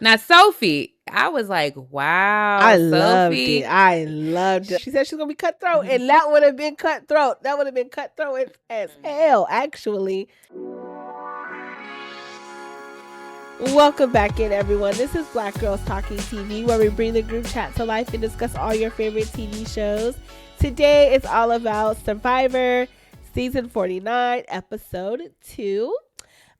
Now, Sophie, I was like, wow, I loved it. Sophie. I loved it. She said she's gonna be cutthroat, Mhm. and that would have been cutthroat. That would have been cutthroat as hell, actually. Welcome back in, everyone. This is Black Girls Talking TV, where we bring the group chat to life and discuss all your favorite TV shows. Today it's all about Survivor, season 49, episode 2.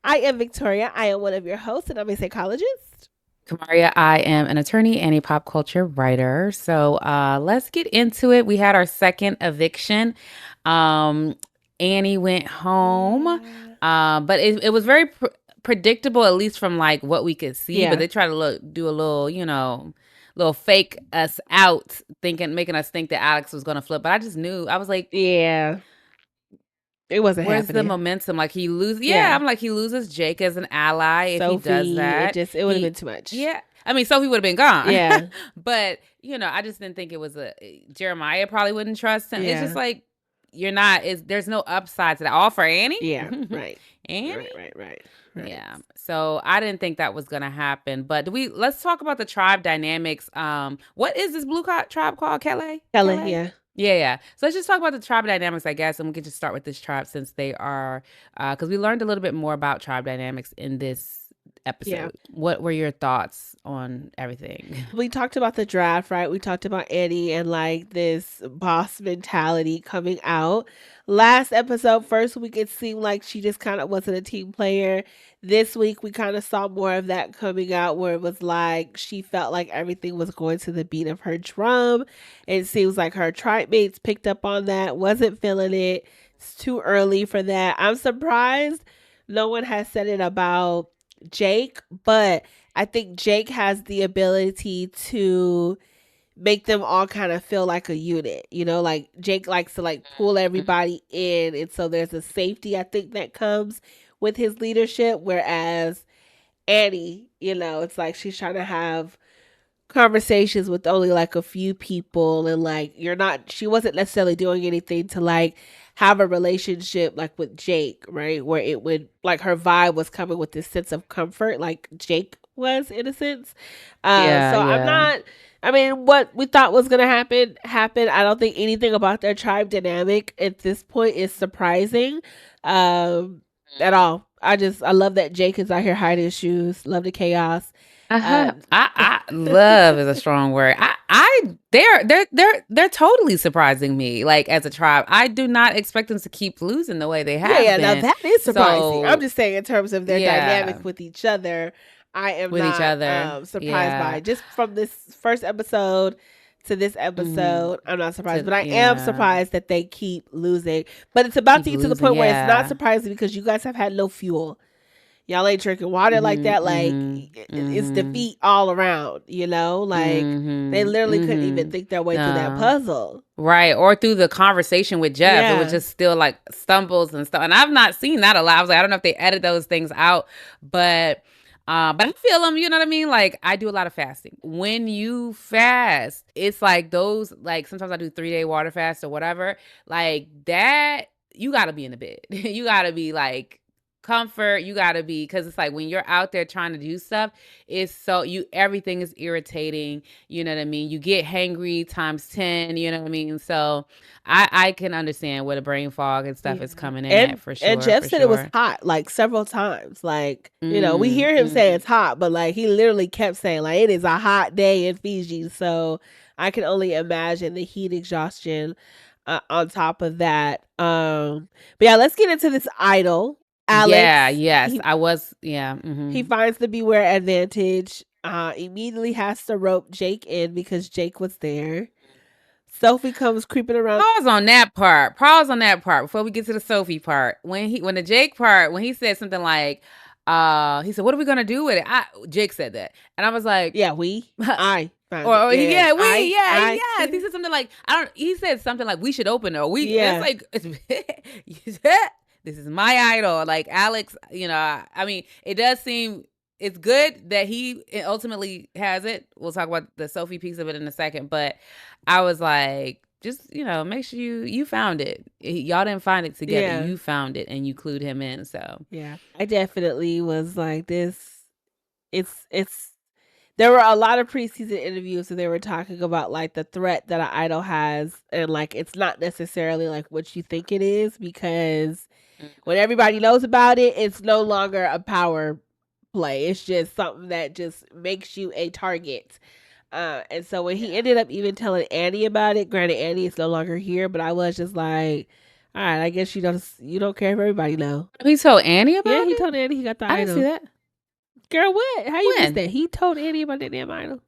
I am Victoria. I am one of your hosts, and I'm a psychologist. Kamaria, I am an attorney and a pop culture writer. So let's get into it. We had our second eviction. Um, Annie went home, but it was very predictable, at least from like what we could see. But Yeah. they try to do a little, little fake us out, making us think that Alex was going to flip. But I just knew. I was like, Yeah. It wasn't where's the happening. momentum? Like he loses. Yeah, Yeah. I'm like he loses Jake as an ally if he does Sophie, that. it would have been too much. Yeah. I mean, Sophie would have been gone. Yeah. But, I just didn't think it was Jeremiah probably wouldn't trust him. It's Yeah. just like, there's no upside to that. All for Annie? Yeah. Right. Annie? Right. Yeah. So I didn't think that was gonna happen. But let's talk about the tribe dynamics. What is this blue tribe called? Kelle? Kelle, yeah. Yeah. So let's just talk about the tribe dynamics, I guess, and we can just start with this tribe since they are, because we learned a little bit more about tribe dynamics in this episode. Yeah. What were your thoughts on everything? We talked about the draft, right? We talked about Annie and like this boss mentality coming out. Last episode, first week, it seemed like she just kind of wasn't a team player. This week, we kind of saw more of that coming out where it was like she felt like everything was going to the beat of her drum. It seems like her tribe mates picked up on that, wasn't feeling it. It's too early for that. I'm surprised no one has said it about Jake, but I think Jake has the ability to make them all kind of feel like a unit. Like Jake likes to like pull everybody in, and so there's a safety I think that comes with his leadership, whereas Annie, it's like she's trying to have conversations with only like a few people, and like she wasn't necessarily doing anything to like have a relationship like with Jake, right? Where it would like her vibe was coming with this sense of comfort like Jake was in a sense. So I'm not, I mean, what we thought was gonna happen happened. I don't think anything about their tribe dynamic at this point is surprising at all. I love that Jake is out here hiding his shoes. Love the chaos. I love is a strong word. They're totally surprising me. Like as a tribe, I do not expect them to keep losing the way they have. Yeah, now been. that is surprising. So, I'm just saying in terms of their dynamic with each other. I am with not each other. surprised by it. Just from this first episode to this episode, I'm not surprised. But I am surprised that they keep losing. But it's about to get to the point where it's not surprising because you guys have had no fuel. Y'all ain't drinking water like that. Like it's defeat all around, like they literally couldn't even think their way through that puzzle. Right. Or through the conversation with Jeff. It was just still like stumbles and stuff. And I've not seen that a lot. I was like, I don't know if they edit those things out, but I feel them, you know what I mean? Like I do a lot of fasting. When you fast, it's like those, like sometimes I do 3-day water fast or whatever. Like that, you gotta be in the bed. You gotta be like comfort. You gotta be, because it's like when you're out there trying to do stuff, everything is irritating. You know what I mean? You get hangry times 10. You know what I mean? So I can understand where the brain fog and stuff is coming in at for sure. And Jeff said it was hot like several times. Like we hear him say it's hot, but like he literally kept saying like it is a hot day in Fiji. So I can only imagine the heat exhaustion on top of that. But yeah, let's get into this idol. Alex. Yeah, yes. He finds the beware advantage, immediately has to rope Jake in because Jake was there. Sophie comes creeping around. Pause on that part before we get to the Sophie part. When the Jake part, when he said something like, he said, "What are we gonna do with it?" Jake said that, and I was like, "Yeah, we, I." He said something like, he said something like, "We should open her." It's like, this is my idol. Like Alex, I mean, it does seem it's good that he ultimately has it. We'll talk about the Sophie piece of it in a second, but I was like, just, make sure you found it. Y'all didn't find it together. Yeah. You found it and you clued him in. So yeah, I definitely was like this. It's there were a lot of preseason interviews and they were talking about like the threat that an idol has, and like it's not necessarily like what you think it is, because when everybody knows about it, it's no longer a power play. It's just something that just makes you a target. And so when he ended up even telling Annie about it, granted Annie is no longer here, but I was just like, all right, I guess you don't care if everybody know. He told Annie about it? Yeah, he told Annie he got the idol. I didn't see that. Girl, what? How you missed that? He told Annie about the damn idol.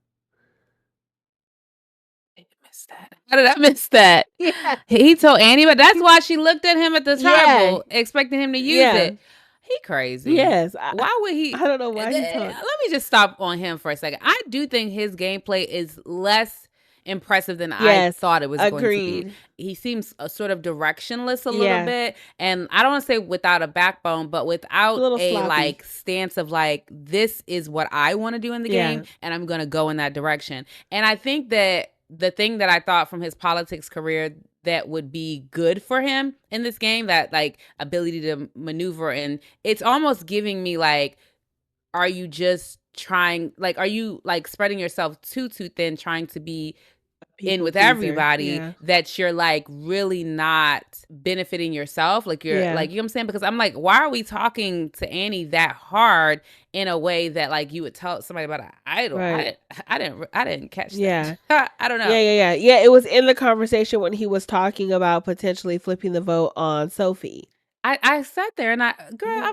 How did I miss that? Yeah. He told Annie, but that's why she looked at him at the tribal, expecting him to use it. He crazy. Yes. Why would he? I don't know why he told. Let me just stop on him for a second. I do think his gameplay is less impressive than I thought it was going to be. He seems sort of directionless a little bit, and I don't want to say without a backbone, but without a like stance of like, this is what I want to do in the game, and I'm going to go in that direction. And I think that the thing that I thought from his politics career that would be good for him in this game, that like ability to maneuver, and it's almost giving me like, are you just trying, like, are you like spreading yourself too thin, trying to be in with everybody, that you're like really not benefiting yourself, like you're like, you know what I'm saying? Because I'm like, why are we talking to Annie that hard in a way that like you would tell somebody about an idol? Right. I didn't catch that. I don't know. Yeah. It was in the conversation when he was talking about potentially flipping the vote on Sophie. I sat there and I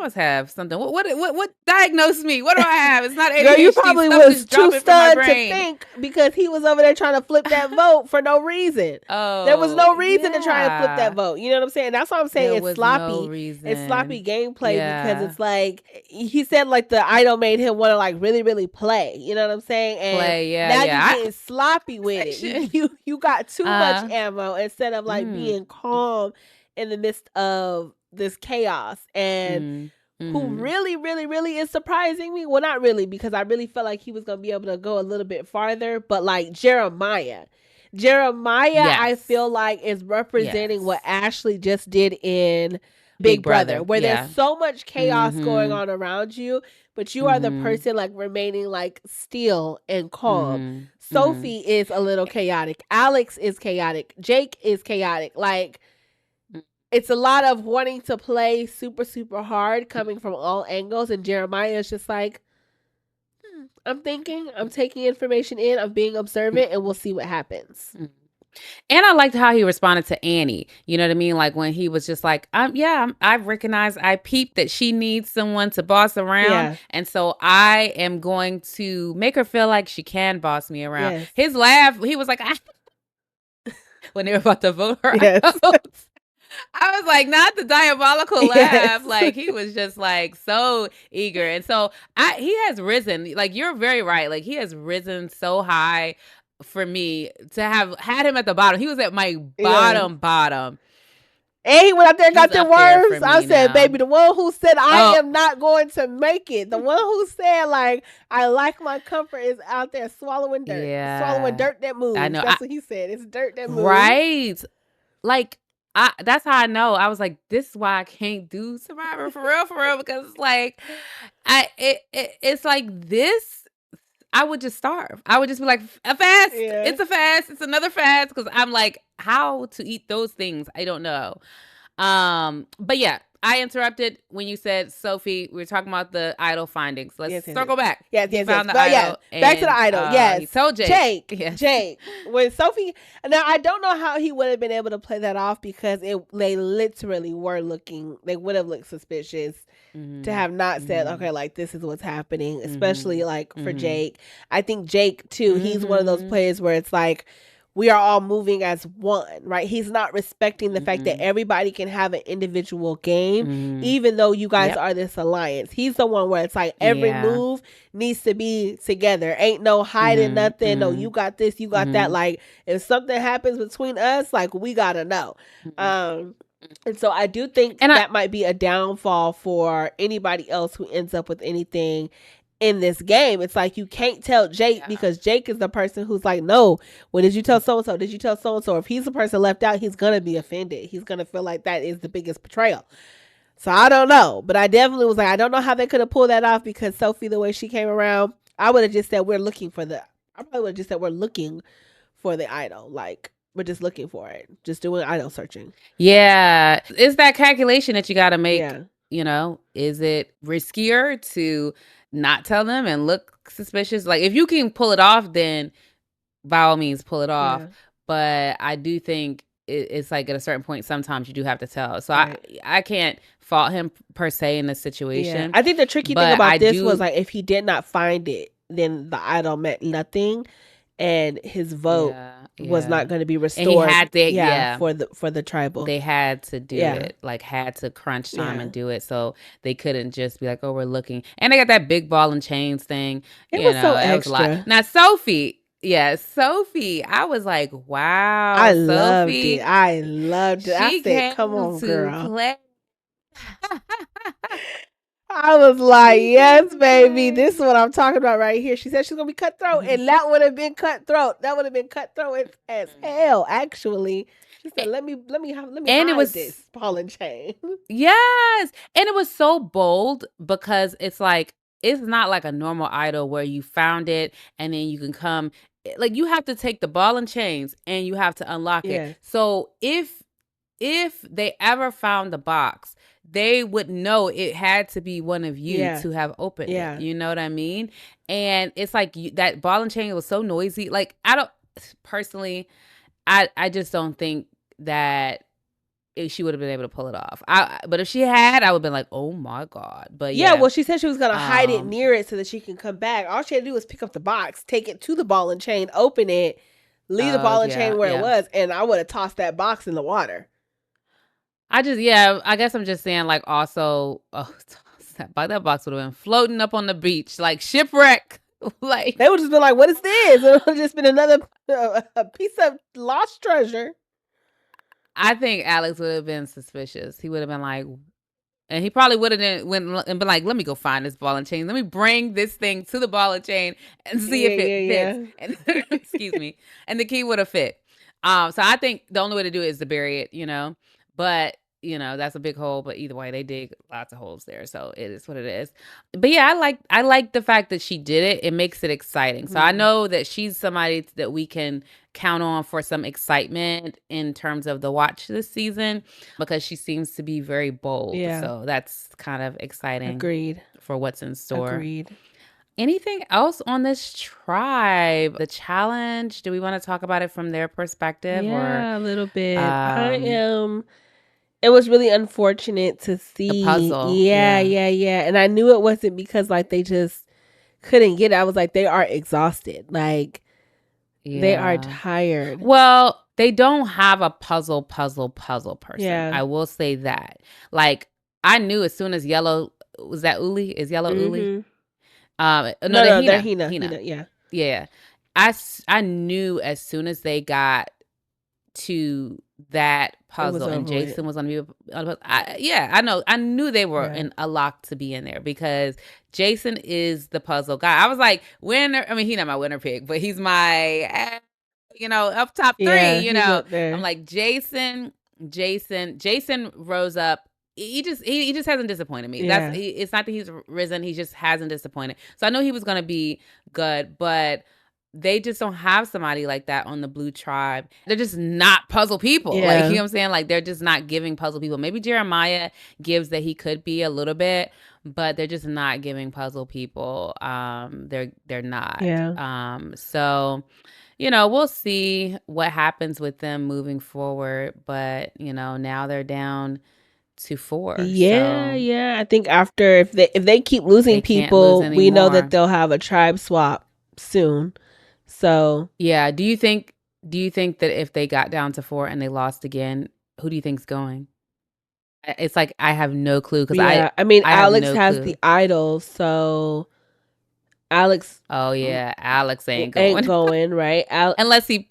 must have something. What diagnosed me? What do I have? It's not ADHD. Girl, you probably was too stunned to think, because he was over there trying to flip that vote for no reason. Oh, there was no reason to try and flip that vote. You know what I'm saying? That's why I'm saying it's sloppy. It's sloppy gameplay, because it's like he said like the idol made him want to like really, really play. You know what I'm saying? And now you're getting sloppy with it. You got too much ammo instead of like being calm in the midst of this chaos. And who really, really, really is surprising me, well, not really, because I really felt like he was gonna be able to go a little bit farther, but like Jeremiah, I feel like is representing what Ashley just did in Big Brother, where there's so much chaos going on around you, but you are the person like remaining like still and calm. Sophie is a little chaotic, Alex is chaotic, Jake is chaotic. Like, it's a lot of wanting to play super, super hard coming from all angles. And Jeremiah is just like, I'm thinking, I'm taking information in, I'm being observant, and we'll see what happens. And I liked how he responded to Annie. You know what I mean? Like when he was just like, I recognize, I peeped that she needs someone to boss around. Yeah. And so I am going to make her feel like she can boss me around. Yes. His laugh, he was like, when they were about to vote her out. I was like, not the diabolical laugh. Like he was just like so eager. And so he has risen. Like you're very right. Like he has risen so high for me to have had him at the bottom. He was at my bottom. And he went out there and got the words. I said, baby, the one who said I am not going to make it. The one who said, like, I like my comfort is out there swallowing dirt. Yeah. Swallowing dirt that moves. I know. That's what he said. It's dirt that moves. Right. Like, that's how I know. I was like, this is why I can't do Survivor for real, because it's like, it's like this. I would just starve. I would just be like, a fast. Yeah. It's a fast. It's another fast. Because I'm like, how to eat those things? I don't know. But yeah, I interrupted when you said, Sophie, we were talking about the idol findings. Let's circle back. Yes. Found the idol. Back to the idol. Yes. He told Jake. Jake. When Sophie, now I don't know how he would have been able to play that off, because they literally were looking, they would have looked suspicious to have not said, okay, like this is what's happening, especially like for Jake. I think Jake too, he's one of those players where it's like, we are all moving as one, right? He's not respecting the fact that everybody can have an individual game, even though you guys are this alliance. He's the one where it's like every move needs to be together. Ain't no hiding nothing. No, you got this, you got that. Like if something happens between us, like we gotta know. And so I do think that might be a downfall for anybody else who ends up with anything in this game. It's like you can't tell Jake, because Jake is the person who's like, no, well, did you tell so-and-so? Did you tell so-and-so? If he's the person left out, he's going to be offended. He's going to feel like that is the biggest betrayal. So I don't know. But I definitely was like, I don't know how they could have pulled that off, because Sophie, the way she came around, I would have just said we're looking for the. I probably would have just said we're looking for the idol. Like we're just looking for it, just doing idol searching. Yeah, it's that calculation that you got to make. Yeah. You know, is it riskier to not tell them and look suspicious? Like, if you can pull it off, then by all means pull it off. Yeah. But I do think it's like at a certain point, sometimes you do have to tell. So Right. I can't fault him per se in this situation. Yeah. I think the tricky thing but about I this do, was like if he did not find it, then the idol meant nothing, and his vote was not going to be and he restored. had to, for the tribal. they had to do Yeah. it, like had to crunch time Yeah. and do it. So they couldn't just be like, oh, we're looking. And they got that big ball and chains thing. It You was know, so that was a lot. extra. Now, Sophie. Yeah, Sophie. I was like, wow. I loved Sophie, it. I loved it. I she said, came come on, to girl. play. I was like, She yes, came to baby. play. This is what I'm talking about right here. She said she's gonna be cutthroat, and that would have been cutthroat. That would have been cutthroat as hell. Actually, she said, "Let me And hide it was this ball and chain." Yes. And it was so bold because it's like, it's not like a normal idol where you found it and then you can come. Like, you have to take the ball and chains and you have to unlock Yeah. it. So if they ever found the box, they would know it had to be one of you Yeah. to have opened Yeah. it. You know what I mean? And it's like that ball and chain was so noisy. Like, I don't personally, I just don't think that she would have been able to pull it off. But if she had, I would have been like, oh my God. But Yeah, yeah. well, she said she was gonna hide it near it so that she can come back. All she had to do was pick up the box, take it to the ball and chain, open it, leave the ball and chain where it was, and I would have tossed that box in the water. I guess I'm just saying, like, also, that box would have been floating up on the beach, like shipwreck. Like, they would just be like, what is this? It would have just been another a piece of lost treasure. I think Alex would have been suspicious. He would have been like, and he probably would have went and been like, let me go find this ball and chain. Let me bring this thing to the ball and chain and see if it fits. And excuse me. And the key would have fit. So I think the only way to do it is to bury it, you know. But, you know, that's a big hole. But either way, they dig lots of holes there. So it is what it is. But yeah, I like the fact that she did it. It makes it exciting. So I know that she's somebody that we can count on for some excitement in terms of the watch this season, because she seems to be very bold. Yeah. So that's kind of exciting. Agreed. For what's in store. Agreed. Anything else on this tribe? The challenge? Do we want to talk about it from their perspective? Yeah, a little bit. It was really unfortunate to see the puzzle. Yeah. And I knew it wasn't because like they just couldn't get it. I was like, they are exhausted. Like they are tired. Well, they don't have a puzzle person. Yeah. I will say that. Like, I knew as soon as Yellow, was that Uli? Is Yellow Uli? No, they're Hina. Yeah. I knew as soon as they got to that puzzle and Jason was on the I knew they were in a lock to be in there, because Jason is the puzzle guy. I was like, winner. I mean, he's not my winner pick, but he's my up top 3, you know. I'm like, Jason rose up. He just hasn't disappointed me. It's not that he's risen, he just hasn't disappointed. So I know he was going to be good, but they just don't have somebody like that on the Blue Tribe. They're just not puzzle people. Yeah. Like, you know what I'm saying? Like, they're just not giving puzzle people. Maybe Jeremiah gives that he could be a little bit, but they're just not giving puzzle people. They're not. Yeah. So, you know, we'll see what happens with them moving forward. But, you know, now they're down to 4. Yeah. I think after if they keep losing people, we know that they'll have a tribe swap soon. So yeah, do you think that if they got down to 4 and they lost again, who do you think's going? It's like, I have no clue, because I mean, Alex has the idol, so Alex. Oh yeah, Alex ain't going, right? Unless he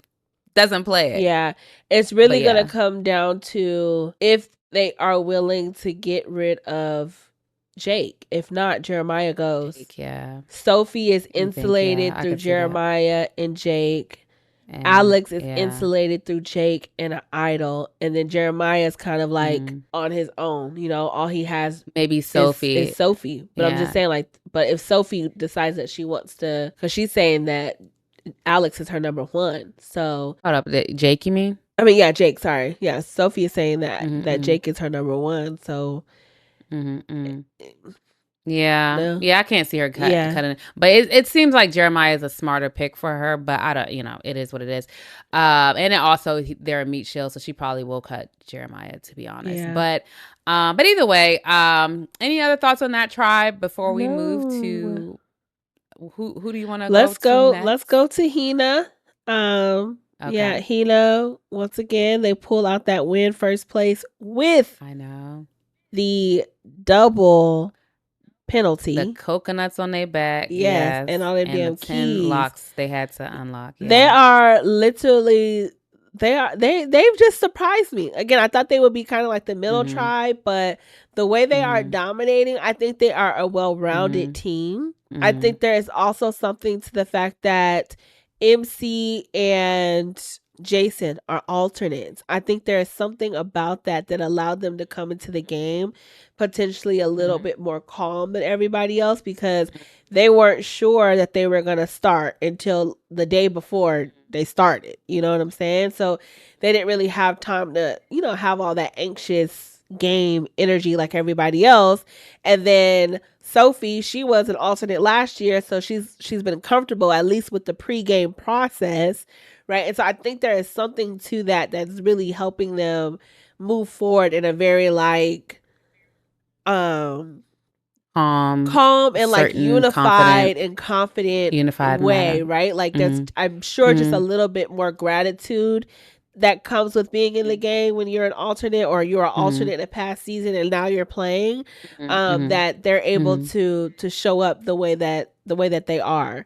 doesn't play it. Yeah, it's really gonna come down to if they are willing to get rid of Jake. If not, Jeremiah goes. Jake, yeah. Sophie is insulated through Jeremiah and Jake. And Alex is insulated through Jake and an idol, and then Jeremiah is kind of like on his own. You know, all he has maybe Sophie is Sophie. But I'm just saying, like, but if Sophie decides that she wants to, because she's saying that Alex is her number one. So hold up, Jake, you mean? I mean, yeah, Jake. Sorry, yeah, Sophie is saying that Jake is her number one. So. Yeah. No. Yeah, I can't see her cutting it. But it seems like Jeremiah is a smarter pick for her, but I don't, it is what it is. And it also they're a meat shield, so she probably will cut Jeremiah, to be honest. Yeah. But either way, any other thoughts on that tribe before we move to who do you want to go to next? Let's go to Hina. Yeah, Hina, once again, they pull out that win, first place with the double penalty. The coconuts on their back. Yes. And all their damn the 10 keys. Locks they had to unlock. Yeah. They are literally they've just surprised me. Again, I thought they would be kind of like the middle tribe, but the way they are dominating, I think they are a well-rounded team. I think there is also something to the fact that MC and Jason are alternates. I think there is something about that allowed them to come into the game potentially a little bit more calm than everybody else, because they weren't sure that they were going to start until the day before they started. You know what I'm saying? So they didn't really have time to, have all that anxious game energy like everybody else. And then Sophie, she was an alternate last year, so she's been comfortable at least with the pregame process, right? And so I think there is something to that's really helping them move forward in a very like calm and like unified and confident way, manner. Right? Like there's I'm sure just a little bit more gratitude that comes with being in the game when you're an alternate, or you're an alternate in a past season and now you're playing, that they're able to show up the way that they are.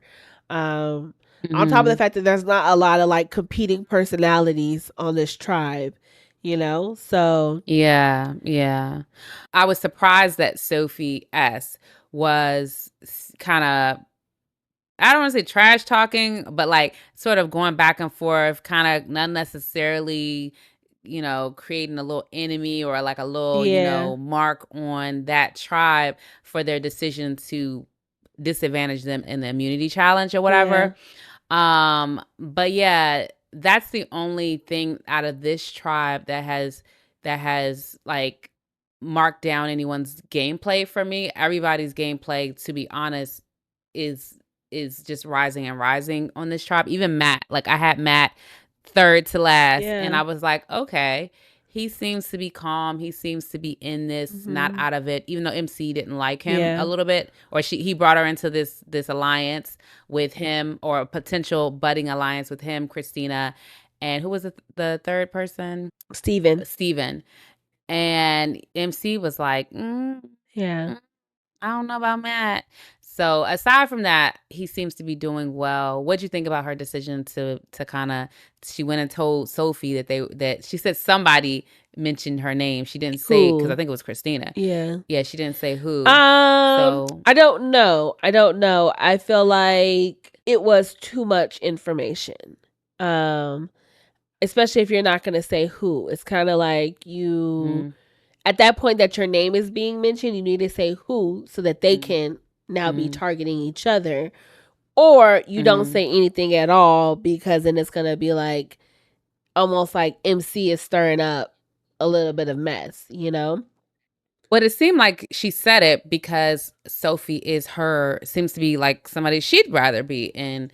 On top of the fact that there's not a lot of like competing personalities on this tribe, so yeah. I was surprised that Sophie S was kind of, I don't want to say trash talking, but like sort of going back and forth, kind of not necessarily, creating a little enemy or like a little, mark on that tribe for their decision to disadvantage them in the immunity challenge or whatever. But yeah, that's the only thing out of this tribe that has like marked down anyone's gameplay for me. Everybody's gameplay, to be honest, is just rising and rising on this tribe. Even Matt, like I had Matt third to last, and I was like, okay, he seems to be calm. He seems to be in this, not out of it. Even though MC didn't like him a little bit, or he brought her into this alliance with him, or a potential budding alliance with him, Christina, and who was the third person? Steven. And MC was like, I don't know about Matt. So aside from that, he seems to be doing well. What'd you think about her decision to kind of? She went and told Sophie that she said somebody mentioned her name. She didn't say, because I think it was Christina. Yeah, she didn't say who. I don't know. I feel like it was too much information. Especially if you're not going to say who. It's kind of like you. At that point that your name is being mentioned, you need to say who, so that they can now be targeting each other. Or you don't say anything at all, because then it's going to be like almost like MC is stirring up a little bit of mess, But it seemed like she said it because Sophie seems to be like somebody she'd rather be in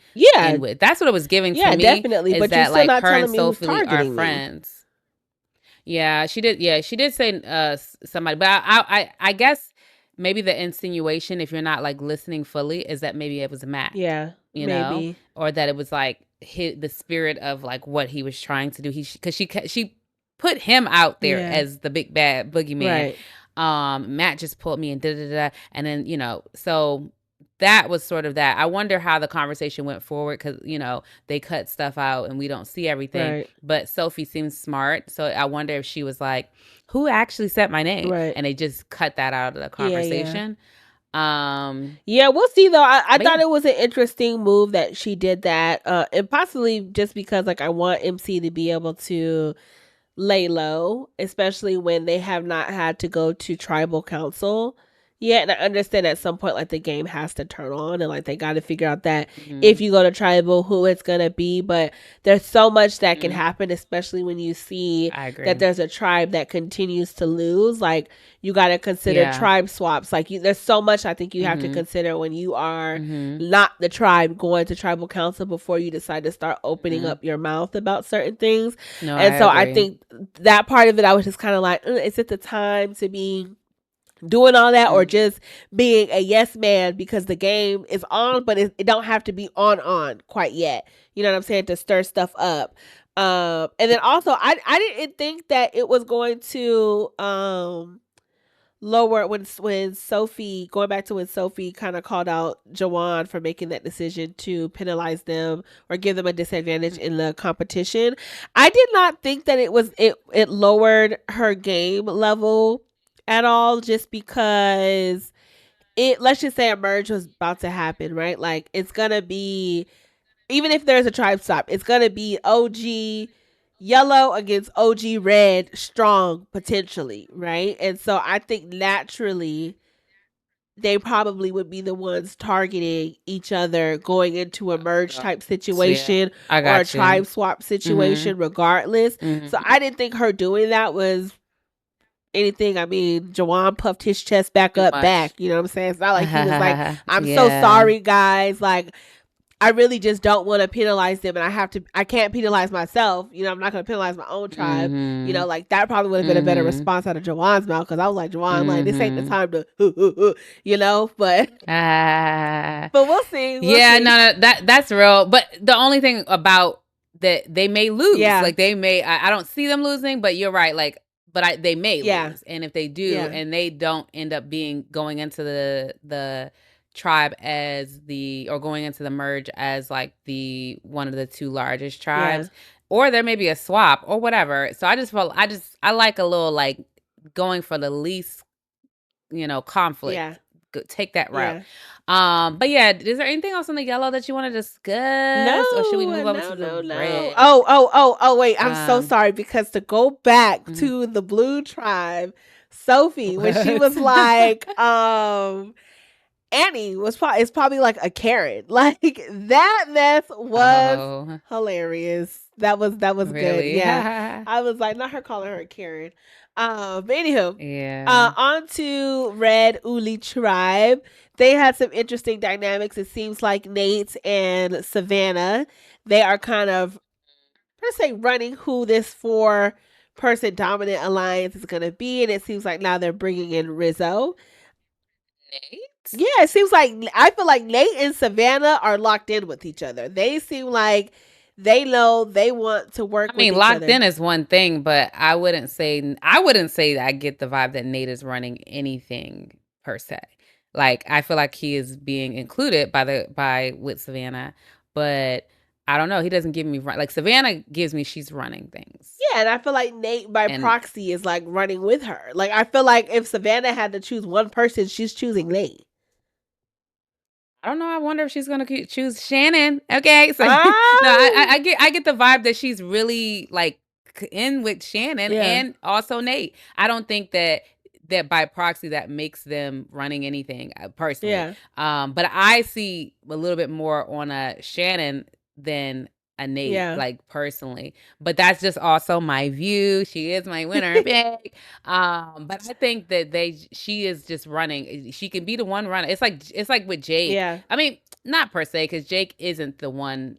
with. That's what it was giving to me. Yeah, definitely. But that, like, her and Sophie are friends. Yeah, she did. Yeah, she did say somebody, but I guess maybe the insinuation, if you're not like listening fully, is that maybe it was Matt. Yeah, maybe, or that it was like the spirit of like what he was trying to do. Because she put him out there as the big bad boogeyman. Right. Matt just pulled me and and then so. That was sort of that. I wonder how the conversation went forward, because, they cut stuff out and we don't see everything. Right. But Sophie seems smart. So I wonder if she was like, who actually said my name? Right. And they just cut that out of the conversation. Yeah, we'll see though. I thought Yeah. it was an interesting move that she did that. And possibly just because like I want MC to be able to lay low, especially when they have not had to go to tribal council yet. And I understand at some point, like the game has to turn on and like they got to figure out that if you go to tribal, who it's going to be. But there's so much that can happen, especially when you see that there's a tribe that continues to lose. Like you got to consider tribe swaps. Like there's so much I think you have to consider when you are not the tribe going to tribal council before you decide to start opening up your mouth about certain things. No, and so I think that part of it, I was just kind of like, is it the time to be doing all that or just being a yes man because the game is on, but it don't have to be on quite yet. You know what I'm saying? To stir stuff up. And then also I didn't think that it was going to lower when Sophie, going back to when Sophie kind of called out Jawan for making that decision to penalize them or give them a disadvantage in the competition. I did not think that it lowered her game level at all, just because let's just say a merge was about to happen, right? Like it's gonna be, even if there's a tribe swap, it's gonna be OG yellow against OG red strong potentially, right? And so I think naturally they probably would be the ones targeting each other going into a merge type situation or a tribe swap situation regardless. So I didn't think her doing that was anything. I mean, Jawan puffed his chest back up back. You know what I'm saying? It's not like he was like, I'm so sorry, guys. Like, I really just don't want to penalize them, and I can't penalize myself. You know, I'm not going to penalize my own tribe. You know, like that probably would have been a better response out of Jawan's mouth, because I was like, Jawan, like this ain't the time to, you know, but we'll see. No, that's real. But the only thing about that, they may lose. Like they may, I don't see them losing, but you're right. Like, but they may lose, and if they do, and they don't end up going into the tribe as or going into the merge as like the one of the two largest tribes, or there may be a swap or whatever. So I like a little like going for the least, conflict. Take that route. But yeah, is there anything else on the yellow that you want to discuss, or should we move over to the red? Oh, wait, I'm so sorry, because to go back to the blue tribe, Sophie, when she was like, Annie is probably like a Karen. Like that mess was hilarious. That was really good. Yeah. I was like, not her calling her a Karen. But anywho, on to Red Uli tribe. They had some interesting dynamics. It seems like Nate and Savannah, they are kind of, per se, running who this 4-person dominant alliance is going to be. And it seems like now they're bringing in Rizzo. Nate? Yeah, it seems like, I feel like Nate and Savannah are locked in with each other. They seem like they know they want to work with each other. Locked in is one thing, but I wouldn't say that I get the vibe that Nate is running anything per se. Like, I feel like he is being included with Savannah, but I don't know. He doesn't give me like Savannah gives me she's running things. Yeah, and I feel like Nate by proxy is like running with her. Like, I feel like if Savannah had to choose one person, she's choosing Nate. I don't know. I wonder if she's gonna choose Shannon. Okay, so no, I get the vibe that she's really like in with Shannon and also Nate. I don't think that by proxy that makes them running anything personally. But I see a little bit more on a Shannon than a Nate, like personally. But that's just also my view. She is my winner pick. But I think that she is just running. She can be the one runner. It's like with Jake. I mean, not per se, because Jake isn't the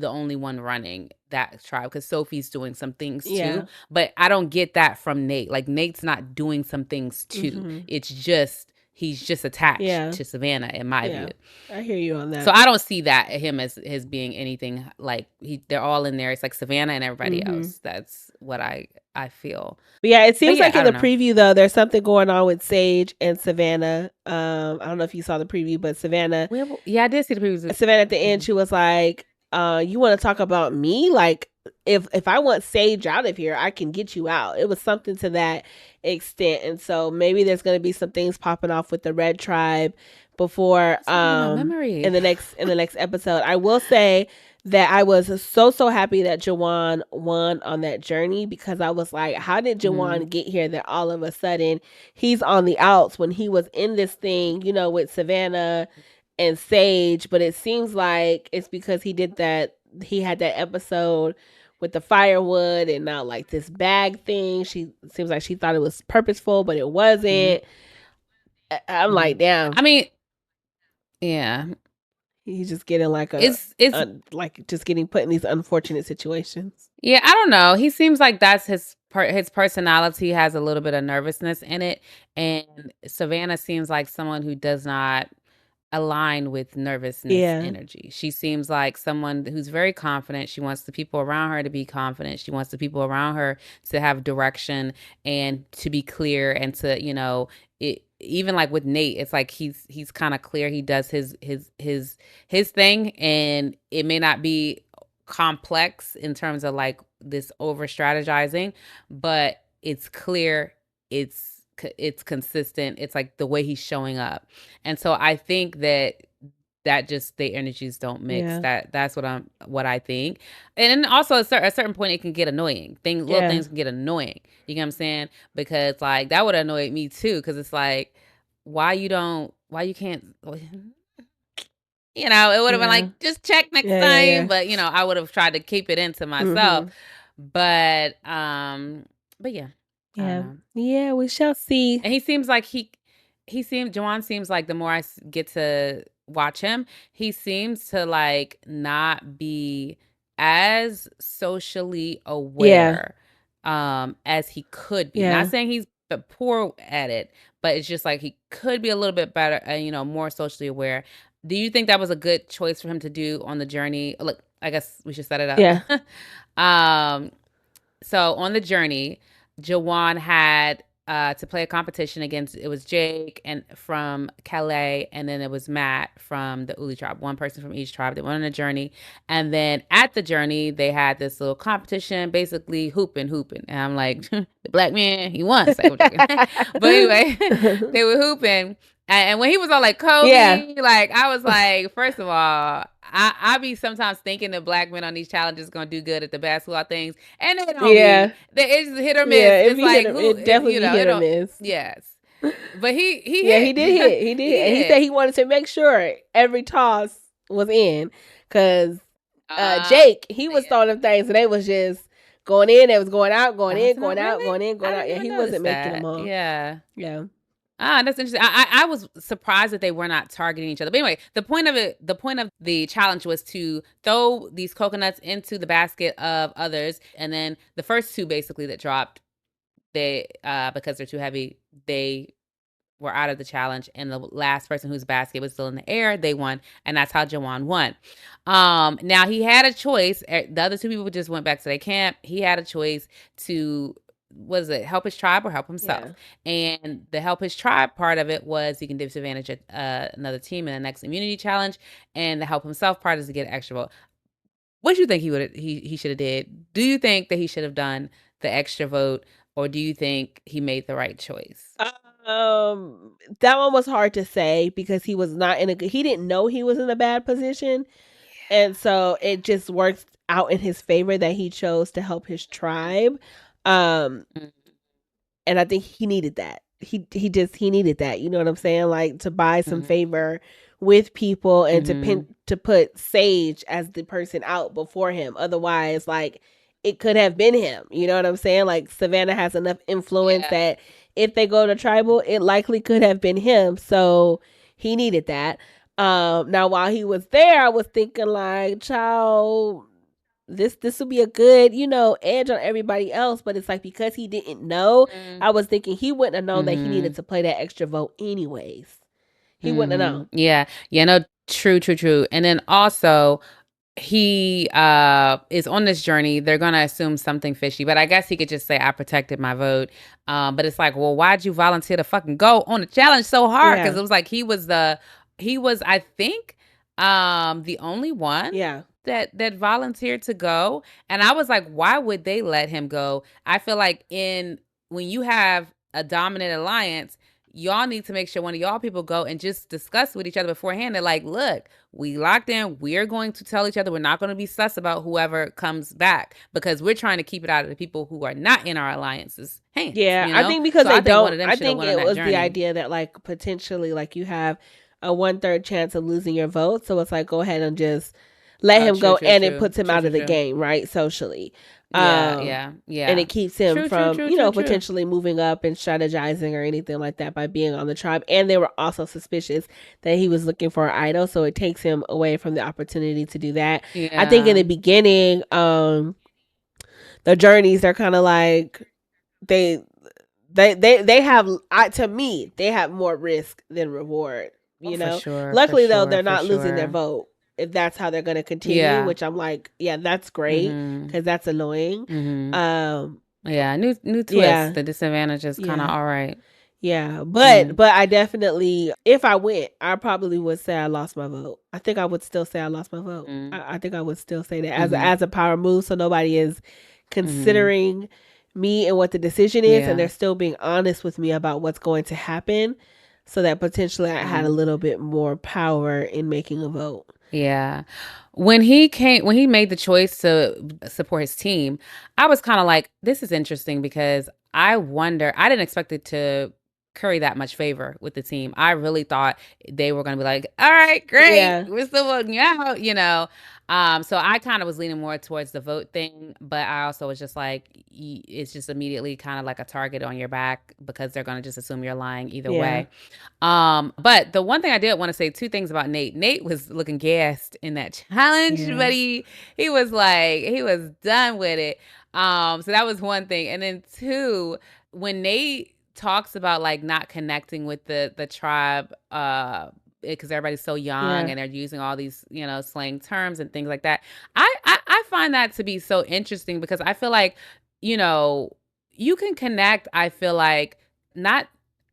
only one running that tribe, because Sophie's doing some things too. But I don't get that from Nate. Like, Nate's not doing some things too. It's just he's just attached to Savannah, in my view. I hear you on that. So I don't see that him as being anything like they're all in there. It's like Savannah and everybody else. That's what I feel. But yeah, it seems like in the preview though, there's something going on with Sage and Savannah. I don't know if you saw the preview, but Savannah. Yeah, I did see the preview. Savannah at the end, she was like, "You want to talk about me? Like, if I want Sage out of here, I can get you out. It was something to that extent. And so maybe there's going to be some things popping off with the Red Tribe before It's not in my memory. in the next episode. I will say that I was so happy that Jawan won on that journey, because I was like, how did Jawan get here that all of a sudden he's on the outs when he was in this thing, you know, with Savannah and Sage? But it seems like it's because he had that episode with the firewood and now like this bag thing. She seems like she thought it was purposeful, but it wasn't. I'm like, damn. I mean, yeah. He's just getting like it's like just getting put in these unfortunate situations. Yeah, I don't know. He seems like that's his personality has a little bit of nervousness in it, and Savannah seems like someone who does not align with nervousness energy. She seems like someone who's very confident. She wants the people around her to be confident. She wants the people around her to have direction and to be clear, and to, you know, even like with Nate, it's like he's kind of clear. He does his thing, and it may not be complex in terms of like this over strategizing, but it's clear, it's consistent, it's like the way he's showing up. And so I think that just the energies don't mix. That's what I think. And then also at a certain point it can get annoying. Little things can get annoying. You get what I'm saying? Because like that would annoy me too, because it's like, why you can't, you know, it would have been like, just check next time. But you know, I would have tried to keep it into myself. But yeah. Yeah, we shall see. And he seems like Jawan seems like, the more I get to watch him, he seems to like not be as socially aware as he could be. Not saying he's poor at it, but it's just like he could be a little bit better, you know, more socially aware. Do you think that was a good choice for him to do on the journey? Look, I guess we should set it up. Yeah. So on the journey, Jawan had to play a competition against, it was Jake and from Kelle, and then it was Matt from the Uli tribe. One person from each tribe. They went on a journey, and then at the journey they had this little competition, basically hooping. And I'm like, the black man, he won. So but anyway, they were hooping. And when he was all like Kobe, like I was like, first of all, I be sometimes thinking that black men on these challenges gonna do good at the basketball things, and they don't. It's hit or miss. It's like it definitely hit or miss. Yes, but he did hit. He did. And he said he wanted to make sure every toss was in, because Jake, he was throwing them things, and they was just going in. It was going out, going in, going out, going in, going out. Yeah, he wasn't making them all. Yeah. Ah, that's interesting. I was surprised that they were not targeting each other. But anyway, the point of the challenge was to throw these coconuts into the basket of others, and then the first two basically that dropped, they because they're too heavy, they were out of the challenge, and the last person whose basket was still in the air, they won, and that's how Jawan won. Now he had a choice. The other two people just went back to their camp. He had a choice to, was it help his tribe or help himself? And the help his tribe part of it was he can disadvantage another team in the next immunity challenge, and the help himself part is to get an extra vote. What do you think he should have did? Do you think that he should have done the extra vote, or do you think he made the right choice? That one was hard to say, because he was not in he didn't know he was in a bad position. And so it just works out in his favor that he chose to help his tribe. And I think he needed that. He needed that. You know what I'm saying? Like, to buy some favor with people, and to put Sage as the person out before him. Otherwise, like, it could have been him. You know what I'm saying? Like, Savannah has enough influence that if they go to tribal, it likely could have been him. So he needed that. Now while he was there, I was thinking like, child, this would be a good, you know, edge on everybody else. But it's like, because he didn't know, I was thinking he wouldn't have known that he needed to play that extra vote anyways. He wouldn't have known. Yeah, no, true. And then also, he is on this journey. They're gonna assume something fishy, but I guess he could just say, I protected my vote. But it's like, well, why'd you volunteer to fucking go on the challenge so hard? Because it was like he was I think the only one that volunteered to go, and I was like, why would they let him go? I feel like in when you have a dominant alliance, y'all need to make sure one of y'all people go and just discuss with each other beforehand. They're like, look, we locked in. We're going to tell each other we're not going to be sus about whoever comes back because we're trying to keep it out of the people who are not in our alliance's hands, Yeah, you I know? think because So I they think one don't, of them I should have think went on it that was the journey. idea that like potentially like you have a 1/3 chance of losing your vote. So it's like, go ahead and just let him True, go, true, and it true. puts him True, out true, of the true. game, right? Socially. Yeah, Um, yeah, and yeah. it keeps him True, true, from, true, true, true. potentially moving up and strategizing or anything like that by being on the tribe. And they were also suspicious that he was looking for an idol. So it takes him away from the opportunity to do that. I think in Yeah. the beginning, the journeys are kind of like they they have to me they have more risk than reward, Oh, for sure, for luckily though sure, they're for not losing their sure. vote if that's how they're going to continue, Yeah. which I'm like, yeah, that's great Mhm. because that's annoying. Mhm. um Yeah, new twist. yeah, The disadvantage is kind of yeah, all right. yeah, Mm. but I definitely, if I went, I probably would say I lost my vote. I think I would still say I lost my vote. Mm. I think I would still say that Mhm. as a power move, so nobody is Mhm. considering me and what the decision is, and they're Yeah. still being honest with me about what's going to happen, so that potentially I had a Mhm. little bit more power in making a vote. Yeah. When he made the choice to support his team, I was kind of like, this is interesting because I didn't expect it to curry that much favor with the team. I really thought they were going to be like, all right, great. Yeah, We're still voting you out, you know? So I kind of was leaning more towards the vote thing, but I also was just like, it's just immediately kind of like a target on your back because they're going to just assume you're lying either yeah, way. But the one thing I did want to say two things about Nate. Nate was looking gassed in that challenge, yeah, but he was like he was done with it. So that was one thing. And then two, when Nate talks about like not connecting with the tribe, because everybody's so young yeah, and they're using all these, slang terms and things like that. I find that to be so interesting because I feel like, you know, you can connect, I feel like, not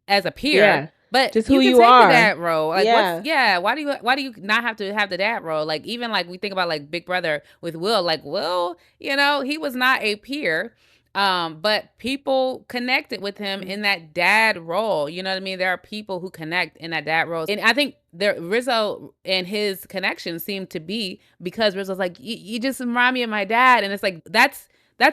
as a peer, yeah. but Just who you can you take the are. dad role. Like Yeah, why do you not have to have the dad role? Like even like we think about like Big Brother with Will, like Will, he was not a peer. But people connected with him mm, in that dad role. You know what I mean? There are people who connect in that dad role. And I think Rizzo and his connection seemed to be because Rizzo's like, you just remind me of my dad. And it's like that's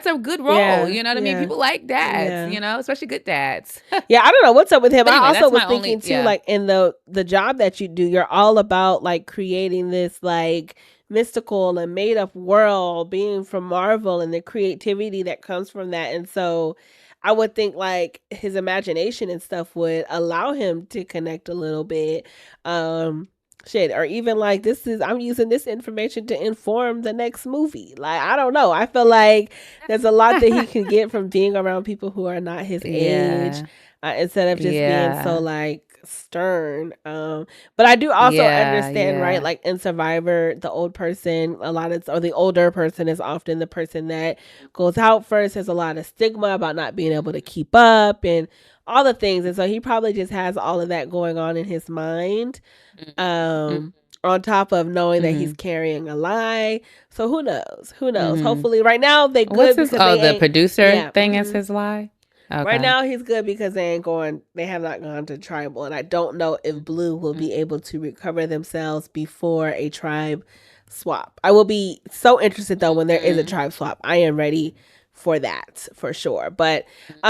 a good role. yeah, You know what I mean? yeah, People like dads, yeah. Especially good dads. Yeah, I don't know what's up with him. But I anyway, also that's was my thinking only too, yeah. like in the job that you do, you're all about like creating this like mystical and made up world, being from Marvel and the creativity that comes from that. And so I would think like his imagination and stuff would allow him to connect a little bit. Um Shit, or even like I'm using this information to inform the next movie. Like, I don't know. I feel like there's a lot that he can get from being around people who are not his age, Yeah. instead of just being so Yeah. like stern. But I do also Yeah. understand, right? Yeah. Like in Survivor, the old person, or the older person is often the person that goes out first. There's a lot of stigma about not being able to keep up and all the things, and so he probably just has all of that going on in his mind, Mhm. um on top of knowing that he's Mhm. carrying a lie. So who knows, Mhm. hopefully right now they What's good his because oh, they the ain't. producer Yeah, thing is his lie? right Okay. now he's good because they have not gone to tribal, and I don't know if Blue will Mhm. be able to recover themselves before a tribe swap. I will be so interested though when there is a Mhm. tribe swap. I am ready for that for sure. But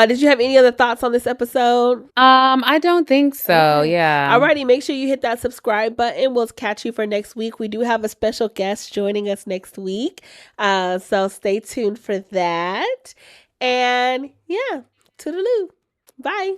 did you have any other thoughts on this episode? I don't think so. Okay. Yeah. Alrighty, make sure you hit that subscribe button. We'll catch you for next week. We do have a special guest joining us next week. So stay tuned for that. And yeah, toodaloo. Bye.